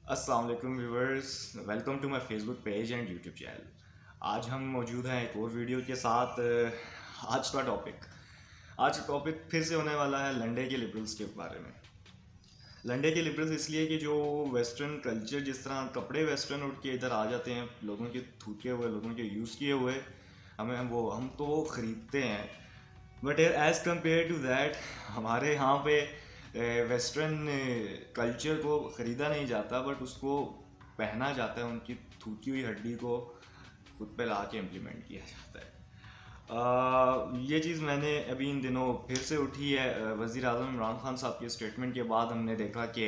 السلام علیکم viewers, welcome to my Facebook page and YouTube channel. آج ہم موجود ہیں ایک اور ویڈیو کے ساتھ۔ آج کا ٹاپک پھر سے ہونے والا ہے لنڈے کے لبرلز کے بارے میں۔ لنڈے کے لبرلز اس لیے کہ جو ویسٹرن کلچر، جس طرح کپڑے ویسٹرن اٹھ کے ادھر آ جاتے ہیں، لوگوں کے تھوکے ہوئے، لوگوں کے یوز کیے ہوئے، ہم تو وہ خریدتے ہیں، but as compare to that ہمارے یہاں پہ ویسٹرن کلچر کو خریدا نہیں جاتا، بٹ اس کو پہنا جاتا ہے، ان کی تھوکی ہوئی ہڈی کو خود پہ لا کے امپلیمنٹ کیا جاتا ہے۔ یہ چیز میں نے ابھی ان دنوں پھر سے اٹھی ہے۔ وزیر اعظم عمران خان صاحب کے اسٹیٹمنٹ کے بعد ہم نے دیکھا کہ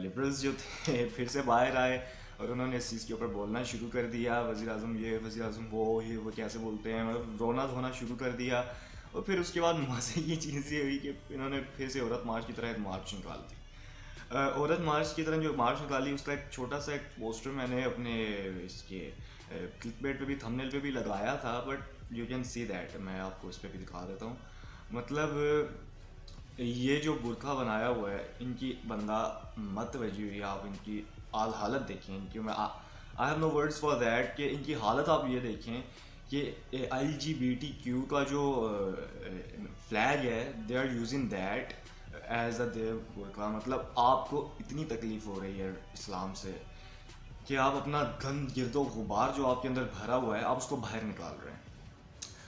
لبرلز جو تھے پھر سے باہر آئے اور انہوں نے اس چیز کے اوپر بولنا شروع کر دیا۔ وزیر اعظم یہ، وزیر اعظم وہ کیسے بولتے ہیں، مطلب رونا دھونا شروع کر دیا۔ اور پھر اس کے بعد مزے کی چیز یہ ہوئی کہ انہوں نے پھر سے عورت مارچ کی طرح ایک مارچ نکال دی۔ عورت مارچ کی طرح جو مارچ نکالی، اس کا ایک چھوٹا سا ایک پوسٹر میں نے اپنے اس کے کلک بیٹ پہ بھی، تھمب نیل پہ بھی لگایا تھا، but you can see that, میں آپ کو اس پہ بھی دکھا دیتا ہوں۔ مطلب یہ جو برقع بنایا ہوا ہے، ان کی بندہ مت وجہ ہوئی، آپ ان کی حالت دیکھیں ان کی، میں I have no words for that, کہ ان کی حالت آپ یہ دیکھیں کہ LGBTQ کا جو فلیگ ہے، they are using that is a دیو برقع۔ مطلب آپ کو اتنی تکلیف ہو رہی ہے اسلام سے کہ آپ اپنا گرد و غبار جو آپ کے اندر بھرا ہوا ہے، آپ اس کو باہر نکال رہے ہیں۔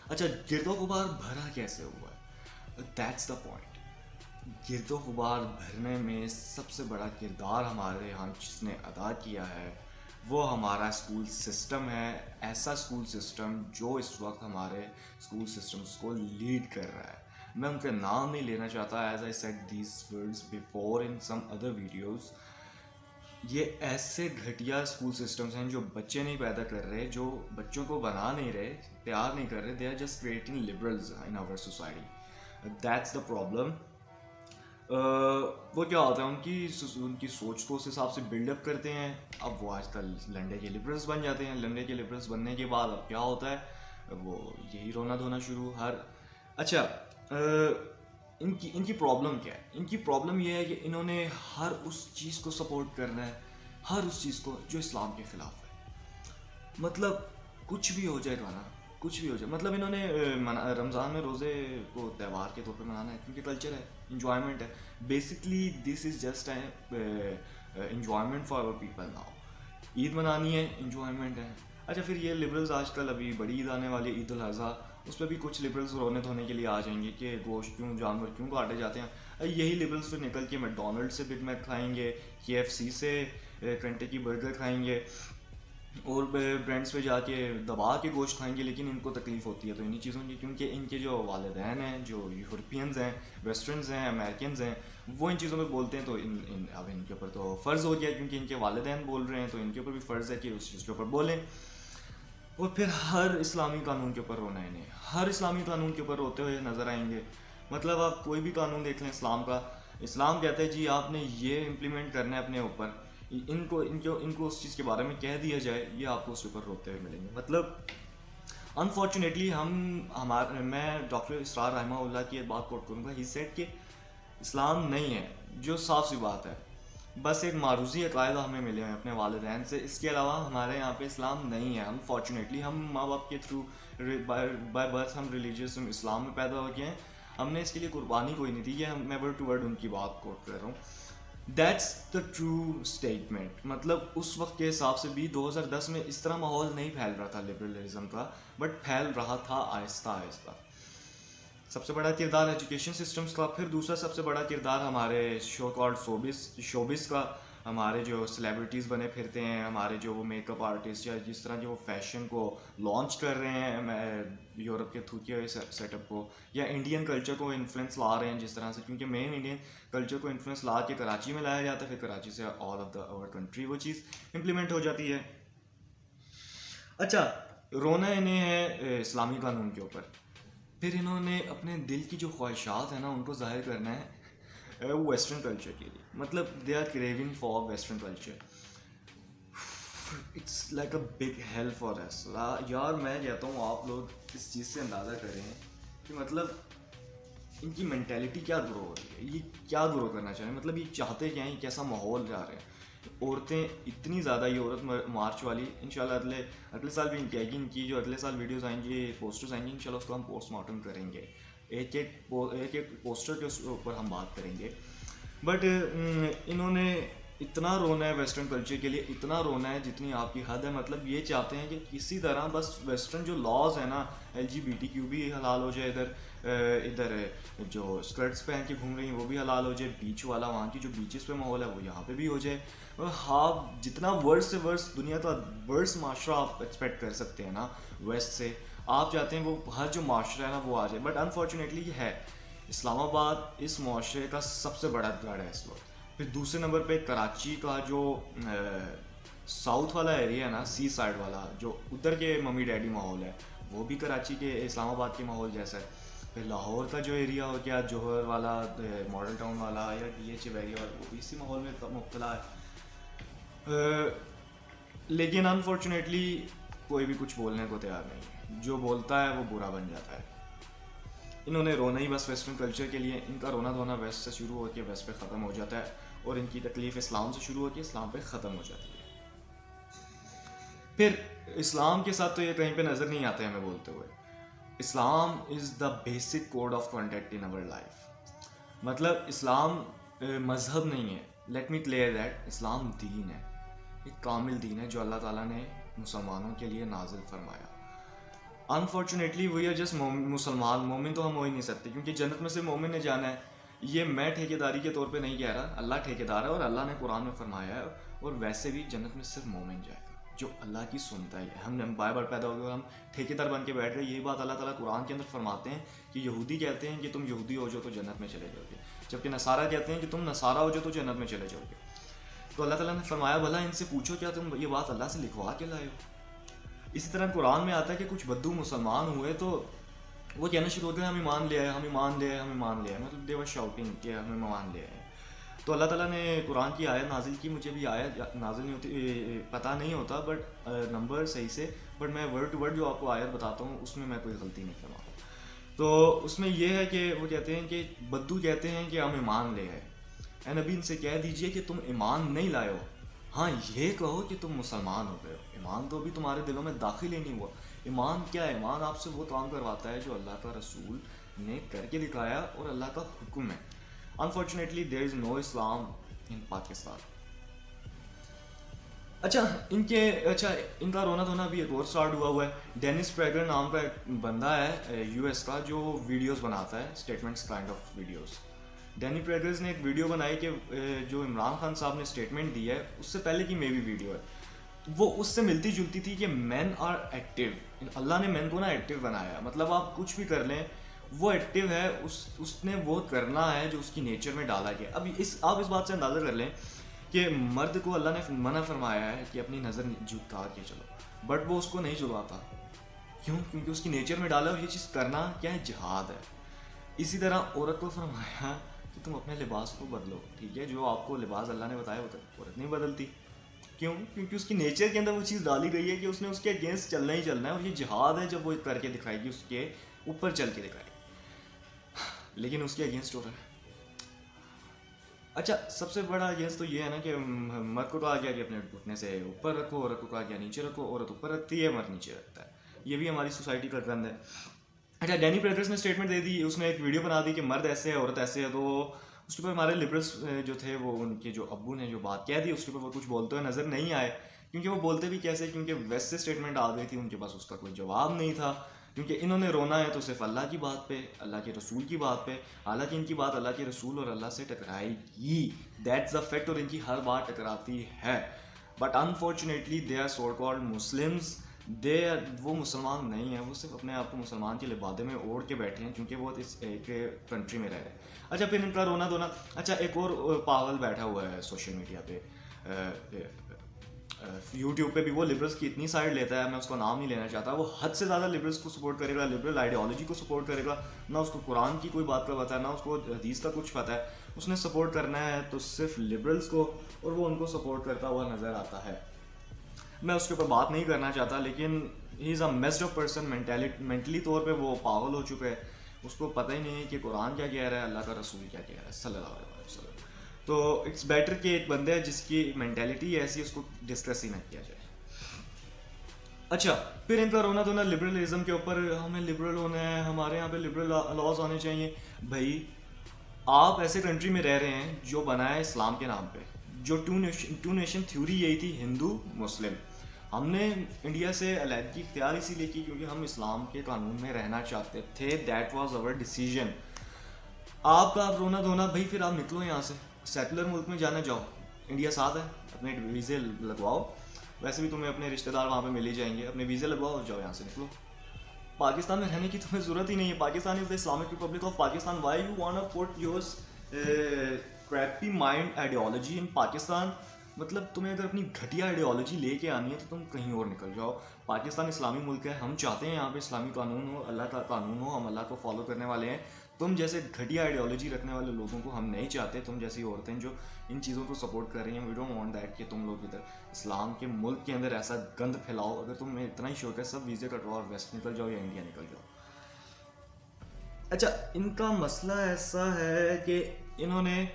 اچھا، گرد و غبار بھرا کیسے ہوا ہے؟ That's the point. گرد و غبار بھرنے میں سب سے بڑا کردار ہمارے یہاں جس نے ادا کیا ہے، وہ ہمارا اسکول سسٹم ہے۔ ایسا اسکول سسٹم جو اس وقت ہمارے اسکول سسٹمس کو لیڈ کر رہا ہے۔ میں ان کا نام نہیں لینا چاہتا، as I said these words before in some other videos. یہ ایسے گھٹیا اسکول سسٹمس ہیں جو بچے نہیں پیدا کر رہے، جو بچوں کو بنا نہیں رہے، تیار نہیں کر رہے۔ They are just creating liberals in our society. That's the problem. وہ کیا ہوتا ہے، ان کی سوچ کو اس حساب سے بلڈ اپ کرتے ہیں۔ اب وہ آج کل لنڈے کے لبرلز بن جاتے ہیں۔ لنڈے کے لبرلز بننے کے بعد اب کیا ہوتا ہے، وہ یہی رونا دھونا شروع اچھا، ان کی پرابلم کیا ہے؟ ان کی پرابلم یہ ہے کہ انہوں نے ہر اس چیز کو سپورٹ کرنا ہے، ہر اس چیز کو جو اسلام کے خلاف ہے۔ مطلب کچھ بھی ہو جائے گا نا، کچھ بھی ہو جائے، مطلب انہوں نے رمضان میں روزے کو تہوار کے طور پہ منانا ہے، کیونکہ کلچر ہے، انجوائمنٹ ہے۔ Basically this is just enjoyment for our people now. Eid منانی ہے، انجوائمنٹ ہے۔ اچھا، پھر یہ لبرلز آج کل ابھی بڑی عید آنے والی ہے، عید الاضحیٰ، اس پہ بھی کچھ لبرلز رونے دھونے کے لیے آ جائیں گے کہ گوشت کیوں، جانور کیوں کاٹے جاتے ہیں۔ یہی لبرلز پھر نکل کے میکڈونلڈ سے بگ میک کھائیں گے، KFC سے کنٹکی برگر کھائیں گے، اور برانڈس پہ جا کے دبا کے گوشت کھائیں گے، لیکن ان کو تکلیف ہوتی ہے تو انہی چیزوں کی، کیونکہ ان کے جو والدین ہیں، جو یورپینز ہیں، ویسٹرنز ہیں، امریکنز ہیں، وہ ان چیزوں پہ بولتے ہیں، تو اب ان کے اوپر تو فرض ہو گیا، کیونکہ ان کے والدین بول رہے ہیں تو ان کے اوپر بھی فرض ہے کہ اس چیز کے اوپر بولیں۔ اور پھر ہر اسلامی قانون کے اوپر رونا ہے انہیں، ہر اسلامی قانون کے اوپر روتے ہوئے نظر آئیں گے۔ مطلب آپ کوئی بھی قانون دیکھ لیں اسلام کا، اسلام کہتا ہے جی آپ نے یہ امپلیمنٹ کرنا ہے اپنے اوپر، ان کو اس چیز کے بارے میں کہہ دیا جائے، یہ آپ کو اس کے اوپر روتے ہوئے ملیں گے۔ مطلب انفارچونیٹلی میں ڈاکٹر اسرار رحمہ اللہ کی ایک بات کوٹ کروں گا، ہی سیڈ کہ اسلام نہیں ہے، جو صاف سی بات ہے، بس ایک معروضی عقائد ہمیں ملے ہیں اپنے والدین سے، اس کے علاوہ ہمارے یہاں پہ اسلام نہیں ہے۔ انفارچونیٹلی ہم ماں باپ کے تھرو بائی برتھ ہم ریلیجیس، ہم اسلام میں پیدا ہو گئے ہیں، ہم نے اس کے لیے قربانی کوئی نہیں دی۔ یہ میں ورڈ ٹو ورڈ ان کی بات کوٹ کر رہا ہوں۔ That's the true statement. مطلب اس وقت کے حساب سے بھی 2010 میں اس طرح ماحول نہیں پھیل رہا تھا لبرلزم کا، بٹ پھیل رہا تھا آہستہ آہستہ۔ سب سے بڑا کردار ایجوکیشن سسٹمز کا، پھر دوسرا سب سے بڑا کردار ہمارے شو کالڈ شوبز کا، ہمارے جو سیلیبریٹیز بنے پھرتے ہیں، ہمارے جو وہ میک اپ آرٹسٹ، یا جس طرح جو وہ فیشن کو لانچ کر رہے ہیں، یورپ کے تھوکے ہوئے سیٹ اپ کو، یا انڈین کلچر کو انفلوئنس لا رہے ہیں جس طرح سے، کیونکہ مین انڈین کلچر کو انفلوئنس لا کے کراچی میں لایا جاتا ہے، پھر کراچی سے all of the our country وہ چیز امپلیمنٹ ہو جاتی ہے۔ اچھا، رونا انہیں ہے اسلامی قانون کے اوپر، پھر انہوں نے اپنے دل کی جو خواہشات ہیں نا، ان کو ظاہر کرنا ہے وہ ویسٹرن کلچر کے لیے۔ مطلب they are craving for western culture. It's like a big hell for us یار۔ میں کہتا ہوں آپ لوگ اس چیز سے اندازہ کریں کہ مطلب ان کی مینٹیلٹی کیا گرو ہو رہی ہے, یہ کیا گرو کرنا چاہ رہے ہیں, مطلب یہ چاہتے کیا ہیں, یہ کیسا ماحول جا رہے ہیں. عورتیں اتنی زیادہ, یہ عورت مارچ والی انشاءاللہ اگلے سال بھی ان کی آئے گی, ان کی جو اگلے سال ویڈیوز آئیں گی, پوسٹرز آئیں گی, انشاءاللہ اس کو ہم پوسٹ مارٹم کریں گے, ایک ایک پوسٹر کے اوپر ہم بات کریں گے. بٹ انہوں نے اتنا رونا ہے ویسٹرن کلچر کے لیے, اتنا رونا ہے جتنی آپ کی حد ہے. مطلب یہ چاہتے ہیں کہ کسی طرح بس ویسٹرن جو لاز ہیں نا, LGBTQ بھی حلال ہو جائے, ادھر جو اسکرٹس پہن کے گھوم رہی ہیں وہ بھی حلال ہو جائے, بیچ والا وہاں کی جو بیچز پہ ماحول ہے وہ یہاں پہ بھی ہو جائے. ہاں, جتنا ورس سے ورس, دنیا کا ورس معاشرہ آپ ایکسپیکٹ کر سکتے ہیں نا ویسٹ سے, آپ چاہتے ہیں وہ ہر جو معاشرہ ہے نا وہ آ جائے. بٹ انفارچونیٹلی یہ ہے, اسلام آباد اس معاشرے کا سب سے بڑا گڑھ ہے اس وقت. پھر دوسرے نمبر پہ کراچی کا جو ساؤتھ والا ایریا ہے نا, سی سائڈ والا, جو ادھر کے ممی ڈیڈی ماحول ہے وہ بھی کراچی کے اسلام آباد کے ماحول جیسا ہے. پھر لاہور کا جو ایریا ہو گیا, جوہر والا, ماڈل ٹاؤن والا یا DH ایریا والا, وہ بھی اسی ماحول میں مبتلا ہے. لیکن انفارچونیٹلی کوئی بھی کچھ بولنے کو تیار نہیں, جو بولتا ہے وہ برا بن جاتا ہے. انہوں نے رونا ہی بس ویسٹرن کلچر کے لیے, ان کا رونا دھونا ویسٹ سے شروع ہو کے ویسٹ پہ ختم ہو جاتا ہے, اور ان کی تکلیف اسلام سے شروع ہو کے اسلام پہ ختم ہو جاتی ہے. پھر اسلام کے ساتھ تو یہ کہیں پہ نظر نہیں آتے ہمیں بولتے ہوئے. Islam is the basic code of conduct in our life. مطلب اسلام مذہب نہیں ہے, let me clear that, Islam دین ہے, ایک کامل دین ہے جو اللہ تعالیٰ نے مسلمانوں کے لیے نازل فرمایا. انفارچونیٹلی وی آر جسٹ مسلمان, مومن تو ہم ہو ہی نہیں سکتے, کیونکہ جنت میں سے مومن نے جانا ہے. یہ میں ٹھیکیداری کے طور پہ نہیں کہہ رہا, اللہ ٹھیکیدار ہے اور اللہ نے قرآن میں فرمایا ہے. اور ویسے بھی جنت میں صرف مومن جائے گا جو اللہ کی سنتا ہے. ہم بار بار پیدا ہو گئے, ہم ٹھیکیدار بن کے بیٹھ گئے. یہی بات اللہ تعالیٰ قرآن کے اندر فرماتے ہیں کہ یہودی کہتے ہیں کہ تم یہودی ہو جاؤ تو جنت میں چلے جاؤ گے, جبکہ نصارہ کہتے ہیں کہ تم نصارہ ہو جاؤ تو جنت میں چلے جاؤ گے. تو اللہ تعالیٰ نے فرمایا بھلا ان سے پوچھو کیا تم یہ بات اللہ سے لکھوا کے لائے ہو. اسی طرح قرآن میں آتا ہے کہ کچھ بدو مسلمان ہوئے تو وہ کہنا شروع ہو گئے ہم ایمان لے آئے, ہم ایمان لے آئے, ہم ایمان لے آئے, مطلب دے ور شاؤٹنگ کہ ہم ایمان لے آئے. تو اللہ تعالیٰ نے قرآن کی آیت نازل کی, مجھے بھی آیت نازل نہیں ہوتی, پتہ نہیں ہوتا بٹ نمبر صحیح سے, بٹ میں ورڈ ٹو ورڈ جو آپ کو آیت بتاتا ہوں اس میں کوئی غلطی نہیں کرواتا. تو اس میں یہ ہے کہ وہ کہتے ہیں کہ بدو کہتے ہیں کہ ہم ایمان لے آئے. اے نبی ان سے کہہ دیجئے کہ تم ایمان نہیں لائے ہو, ہاں یہ کہو کہ تم مسلمان ہو گئے ہو. ایمان تو ابھی تمہارے دلوں میں داخل ہی نہیں ہوا. ایمان کیا ہے؟ ایمان آپ سے وہ کام کرواتا ہے جو اللہ کا رسول نے کر کے دکھایا اور اللہ کا حکم ہے. انفارچونیٹلی دیر از نو اسلام ان پاکستان. اچھا ان کا رونا دھونا بھی ایک اور اسٹارٹ ہوا ہے. ڈینس پریگر نام کا ایک بندہ ہے US کا جو ویڈیوز بناتا ہے, statements kind of videos. Dennis Prager's نے ایک ویڈیو بنائی کہ جو عمران خان صاحب نے اسٹیٹمنٹ دی ہے اس سے پہلے کی میری ویڈیو ہے, وہ اس سے ملتی جلتی تھی کہ مین آر ایکٹیو. اللہ نے مین کو نا ایکٹیو بنایا, مطلب آپ کچھ بھی کر لیں وہ ایکٹیو ہے, اس نے وہ کرنا ہے جو اس کی نیچر میں ڈالا گیا. اب آپ اس بات سے اندازہ کر لیں کہ مرد کو اللہ نے منع فرمایا ہے کہ اپنی نظر جھکا کے چلو, بٹ وہ اس کو نہیں جھکاتا. کیوں؟ کیونکہ اس کی نیچر میں ڈالا, اور یہ چیز کرنا کیا ہے؟ جہاد ہے. اسی طرح عورت کو فرمایا کہ تم اپنے لباس کو بدلو. ٹھیک ہے, جو آپ کو لباس اللہ نے بتایا ہوتا ہے عورت نہیں بدلتی. کیوں؟ کیونکہ اس کی نیچر کے اندر وہ چیز ڈالی گئی ہے کہ اس نے اس کے اگینسٹ چلنا ہی چلنا ہے, اور یہ جہاد ہے جب وہ کر کے دکھائے گی, اس کے اوپر چل کے دکھائے گی, لیکن اس کے اگینسٹ ہو رہا ہے. اچھا, سب سے بڑا اگینسٹ تو یہ ہے نا کہ مرد کو کہا گیا کہ اپنے گھٹنے سے اوپر رکھو, عورت کو کہا گیا نیچے رکھو. عورت اوپر رکھتی ہے, مرد نیچے رکھتا ہے. یہ بھی ہماری سوسائٹی کا ٹرینڈ ہے. اچھا, ڈینی پریگرز نے اسٹیٹمنٹ دے دی, اس نے ایک ویڈیو بنا دی کہ مرد ایسے ہے عورت ایسے ہے. تو اس کے اوپر ہمارے لبرلس جو تھے, وہ ان کے جو ابو نے جو بات کہہ دی, اس کے اوپر وہ کچھ بولتے ہوئے نظر نہیں آئے. کیونکہ وہ بولتے بھی کیسے, کیونکہ ویسٹ سے اسٹیٹمنٹ آ گئی تھی, ان کے پاس اس کا کوئی جواب نہیں تھا. کیونکہ انہوں نے رونا ہے تو صرف اللہ کی بات پہ, اللہ کے رسول کی بات پہ. حالانکہ ان کی بات اللہ کے رسول اور اللہ سے ٹکرائے گی, دیٹس دا فیکٹ, اور ان کی ہر بات ٹکراتی ہے. But unfortunately they are so called Muslims, وہ مسلمان نہیں ہیں, وہ صرف اپنے آپ کو مسلمان کے لبادے میں اوڑھ کے بیٹھے ہیں کیونکہ وہ اس ایک کنٹری میں رہ رہے ہیں. اچھا, پھر ان کا رونا دھونا. اچھا, ایک اور پاگل بیٹھا ہوا ہے سوشل میڈیا پہ, یوٹیوب پہ بھی, وہ لبرلس کی اتنی سائڈ لیتا ہے, میں اس کا نام نہیں لینا چاہتا. وہ حد سے زیادہ لبرلس کو سپورٹ کرے گا, لبرل آئیڈیالوجی کو سپورٹ کرے گا. نہ اس کو قرآن کی کوئی بات کا پتہ ہے, نہ اس کو حدیث کا کچھ پتہ ہے. اس نے سپورٹ کرنا ہے تو صرف لبرلس کو, اور وہ ان کو سپورٹ کرتا ہوا نظر آتا ہے. میں اس کے اوپر بات نہیں کرنا چاہتا, لیکن ہی از اے میسڈ اپ پرسن. مینٹلی طور پہ وہ پاگل ہو چکا ہے. اس کو پتہ ہی نہیں ہے کہ قرآن کیا کہہ رہا ہے, اللہ کا رسول کیا کہہ رہا ہے صلی اللہ علیہ وسلم. تو اٹس بیٹر کہ ایک بندہ ہے جس کی مینٹیلٹی ایسی ہے اس کو ڈسکس ہی نہ کیا جائے. اچھا, پھر ان کا رونا دھونا لبرلزم کے اوپر, ہمیں لبرل ہونا ہے, ہمارے یہاں پہ لبرل لاز آنے چاہیے. بھائی آپ ایسے کنٹری میں رہ رہے ہیں جو بنا ہے اسلام کے نام پہ, جو ٹو نیشن تھیوری یہی تھی, ہندو مسلم. ہم نے انڈیا سے علیحدگی اختیار اسی لیے کی کیونکہ ہم اسلام کے قانون میں رہنا چاہتے تھے. That was over decision. آپ کا آپ رونا دھونا, بھائی پھر آپ نکلو یہاں سے, سیکولر ملک میں جانا جاؤ, انڈیا ساتھ ہے, اپنے ویزے لگواؤ, ویسے بھی تمہیں اپنے رشتہ دار وہاں پہ مل ہی جائیں گے, اپنے ویزے لگواؤ اور جاؤ یہاں سے نکلو. پاکستان میں رہنے کی تمہیں ضرورت ہی نہیں ہے. Pakistan is the Islamic republic of Pakistan. Why you want to put your creepy mind ideology in Pakistan. مطلب تمہیں اگر اپنی گھٹیا آئیڈیالوجی لے کے آنی ہے تو تم کہیں اور نکل جاؤ. پاکستان اسلامی ملک ہے, ہم چاہتے ہیں یہاں پہ اسلامی قانون ہو, اللہ کا قانون ہو, ہم اللہ کو فالو کرنے والے ہیں. تم جیسے گھٹیا آئیڈیالوجی رکھنے والے لوگوں کو ہم نہیں چاہتے. تم جیسی عورتیں جو ان چیزوں کو سپورٹ کر رہی ہیں, وی ڈونٹ وانٹ دیٹ کہ تم لوگ ادھر اسلام کے ملک کے اندر ایسا گند پھیلاؤ. اگر تمہیں اتنا ہی شوق ہے, سب ویزے کٹواؤ اور ویسٹ نکل جاؤ یا انڈیا نکل جاؤ. اچھا, ان کا مسئلہ ایسا ہے کہ انہوں نے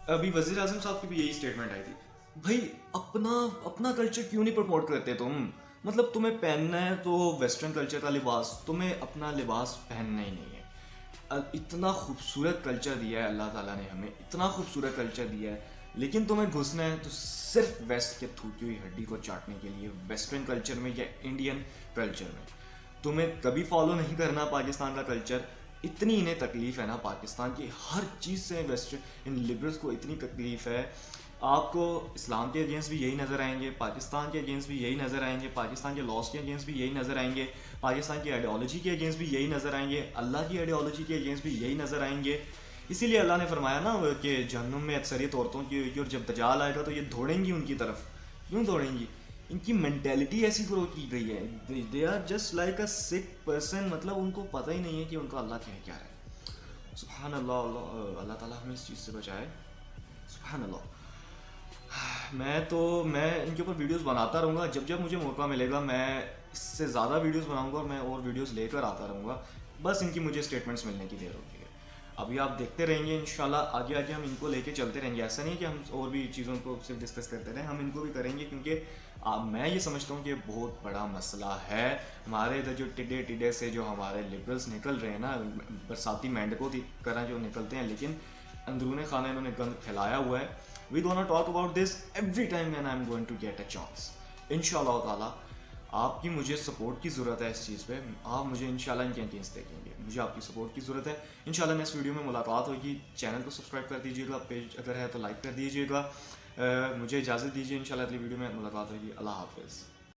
ابھی وزیر اعظم صاحب کی بھی یہی اسٹیٹمنٹ آئی تھی, بھائی اپنا کلچر کیوں نہیں پروموٹ کرتے تم. مطلب تمہیں پہننا ہے تو ویسٹرن کلچر کا لباس, تمہیں اپنا لباس پہننا ہی نہیں ہے. اتنا خوبصورت کلچر دیا ہے اللہ تعالیٰ نے ہمیں, اتنا خوبصورت کلچر دیا ہے, لیکن تمہیں گھسنا ہے تو صرف ویسٹ کے تھوکی ہوئی ہڈی کو چاٹنے کے لیے, ویسٹرن کلچر میں یا انڈین کلچر میں. تمہیں کبھی فالو نہیں کرنا پاکستان کا کلچر. اتنی انہیں تکلیف ہے نا پاکستان کی ہر چیز سے, ویسٹرن ان لبرلس کو اتنی تکلیف ہے. آپ کو اسلام کے اگینسٹ بھی یہی نظر آئیں گے, پاکستان کے اگینسٹ بھی یہی نظر آئیں گے, پاکستان کے لاس کے اگینسٹ بھی یہی نظر آئیں گے, پاکستان کی آئیڈیالوجی کے اگینسٹ بھی یہی نظر آئیں گے, اللہ کی آئیڈیالوجی کے اگینسٹ بھی یہی نظر آئیں گے. اسی لیے اللہ نے فرمایا نا کہ جہنم میں اکثریت عورتوں کی ہوگی, اور جب دجال آئے گا تو یہ دوڑیں گی ان کی طرف. کیوں دوڑیں گی؟ ان کی مینٹیلٹی ایسی گرو کی گئی ہے, they are just like a sick person. مطلب ان کو پتہ ہی نہیں ہے کہ ان کا اللہ کیا ہے. سبحان اللہ, اللہ تعالیٰ ہمیں اس چیز سے بچائے. سبحان اللہ. میں ان کے اوپر ویڈیوز بناتا رہوں گا, جب مجھے موقع ملے گا میں اس سے زیادہ ویڈیوز بناؤں گا, اور میں اور ویڈیوز لے کر آتا رہوں گا. بس ان کی مجھے اسٹیٹمنٹس ملنے کی دیر ہوتی ہے. ابھی آپ دیکھتے رہیں گے انشاءاللہ, آگے ہم ان کو لے کے چلتے رہیں گے. ایسا نہیں کہ ہم اور بھی چیزوں کو صرف ڈسکس کرتے رہیں, ہم ان کو بھی کریں گے, کیونکہ میں یہ سمجھتا ہوں کہ بہت بڑا مسئلہ ہے. ہمارے ادھر جو ٹڈے سے جو ہمارے لبرلس نکل رہے ہیں نا, برساتی مینڈکوں کی طرح جو نکلتے ہیں, لیکن اندرون خانہ انہوں نے گند پھیلایا ہوا ہے. We gonna talk about this every time when I'm going to get a chance. انشاءاللہ تعالیٰ آپ کی مجھے سپورٹ کی ضرورت ہے اس چیز پہ. آپ مجھے انشاءاللہ ان کے اگینسٹ دیکھیں گے, مجھے آپ کی سپورٹ کی ضرورت ہے. انشاءاللہ نیکسٹ ویڈیو میں ملاقات ہوگی. چینل کو سبسکرائب کر دیجیے گا, پیج اگر ہے تو لائک کر دیجیے گا. مجھے اجازت دیجیے, انشاءاللہ اگلی ویڈیو میں ملاقات ہوگی. اللہ حافظ.